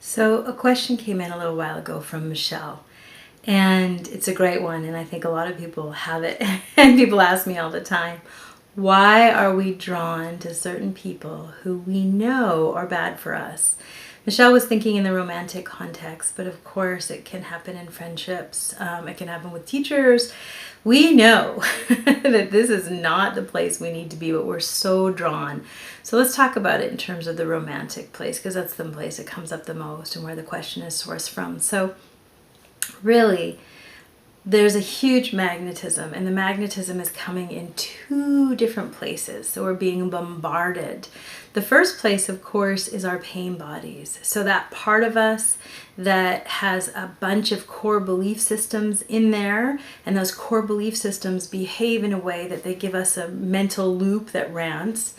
So a question came in a little while ago from Michelle, and it's a great one, and I think a lot of people have it, and people ask me all the time, why are we drawn to certain people who we know are bad for us? Michelle was thinking in the romantic context, but of course it can happen in friendships. It can happen with teachers. We know that this is not the place we need to be, but we're so drawn. So let's talk about it in terms of the romantic place, because that's the place it comes up the most and where the question is sourced from. So really, there's a huge magnetism, and the magnetism is coming in two different places. So we're being bombarded. The first place, of course, is our pain bodies. So that part of us that has a bunch of core belief systems in there, and those core belief systems behave in a way that they give us a mental loop that rants.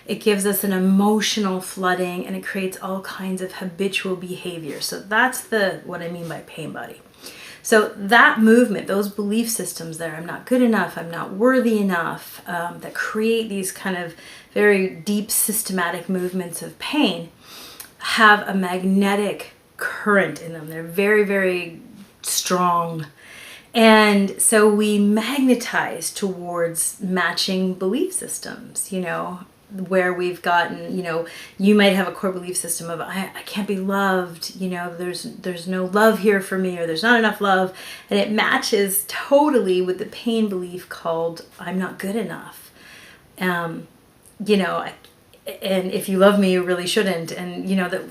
It gives us an emotional flooding, and it creates all kinds of habitual behavior. So that's what I mean by pain body. So that movement, those belief systems there, I'm not good enough, I'm not worthy enough, that create these kind of very deep systematic movements of pain, have a magnetic current in them. They're very, very strong. And so we magnetize towards matching belief systems, where we've gotten, you might have a core belief system of I can't be loved, there's no love here for me, or there's not enough love, and it matches totally with the pain belief called I'm not good enough. And if you love me, you really shouldn't. And,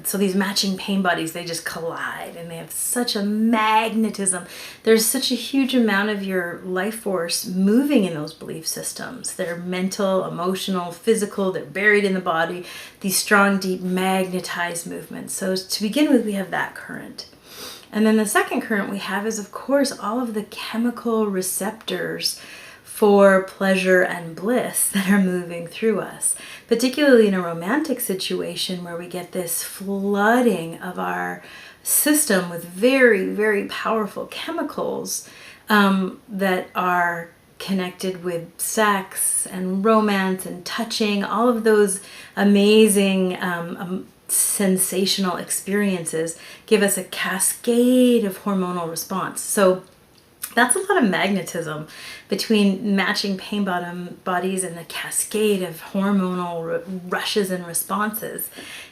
so these matching pain bodies, they just collide, and they have such a magnetism. There's such a huge amount of your life force moving in those belief systems. They're mental, emotional, physical, they're buried in the body, these strong, deep, magnetized movements. So to begin with, we have that current. And then the second current we have is, of course, all of the chemical receptors for pleasure and bliss that are moving through us, particularly in a romantic situation where we get this flooding of our system with very, very powerful chemicals that are connected with sex and romance and touching, all of those amazing sensational experiences give us a cascade of hormonal response. So that's a lot of magnetism between matching pain bodies and the cascade of hormonal rushes and responses.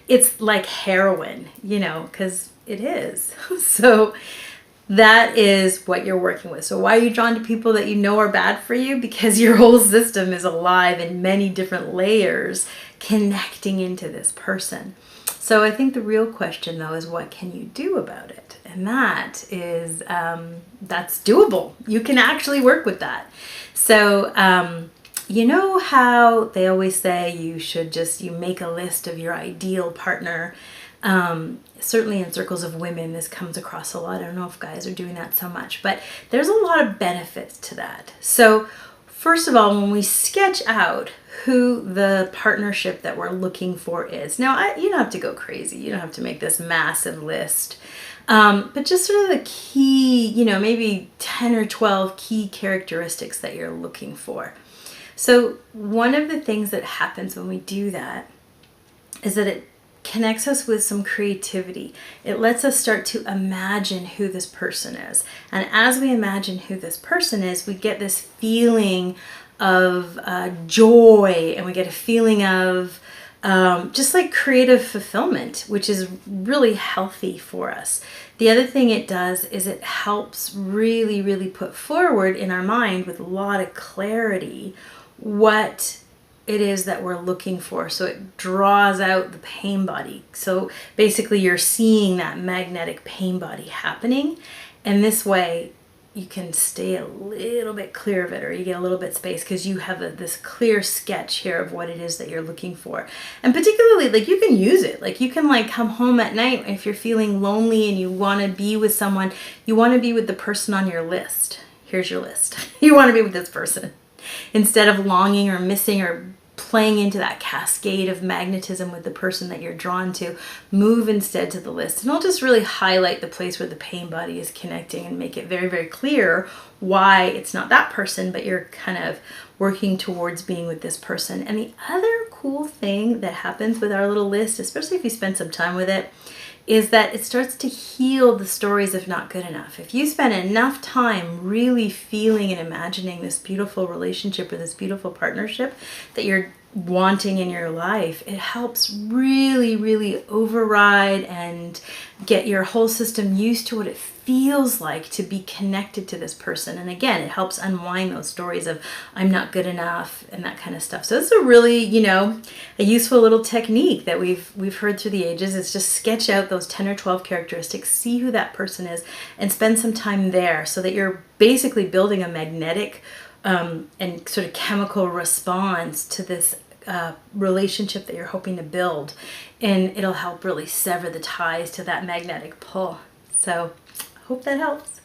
It's like heroin, because it is. So that is what you're working with. So why are you drawn to people that you know are bad for you? Because your whole system is alive in many different layers connecting into this person. So I think the real question, though, is what can you do about it? And that is, that's doable. You can actually work with that. So, you know how they always say you make a list of your ideal partner. Certainly in circles of women, this comes across a lot. I don't know if guys are doing that so much, but there's a lot of benefits to that. So first of all, when we sketch out who the partnership that we're looking for is. Now, you don't have to go crazy. You don't have to make this massive list. But just sort of the key, maybe 10 or 12 key characteristics that you're looking for. So one of the things that happens when we do that is that it connects us with some creativity. It lets us start to imagine who this person is. And as we imagine who this person is, we get this feeling of joy, and we get a feeling of just like creative fulfillment, which is really healthy for us. The other thing it does is it helps really, really put forward in our mind with a lot of clarity what it is that we're looking for. So it draws out the pain body. So basically you're seeing that magnetic pain body happening, and this way you can stay a little bit clear of it, or you get a little bit space because you have this clear sketch here of what it is that you're looking for. And particularly, you can use it. You can come home at night if you're feeling lonely and you want to be with someone. You want to be with the person on your list. Here's your list. You want to be with this person. Instead of longing or missing or playing into that cascade of magnetism with the person that you're drawn to, move instead to the list. And I'll just really highlight the place where the pain body is connecting and make it very, very clear why it's not that person, but you're kind of working towards being with this person. And the other cool thing that happens with our little list, especially if you spend some time with it, is that it starts to heal the stories of not good enough. If you spend enough time really feeling and imagining this beautiful relationship or this beautiful partnership that you're wanting in your life, it helps really, really override and get your whole system used to what it feels like to be connected to this person. And again, it helps unwind those stories of I'm not good enough and that kind of stuff. So it's a really, a useful little technique that we've heard through the ages. Is just sketch out those 10 or 12 characteristics, see who that person is, and spend some time there so that you're basically building a magnetic and sort of chemical response to this relationship that you're hoping to build. And it'll help really sever the ties to that magnetic pull. So I hope that helps.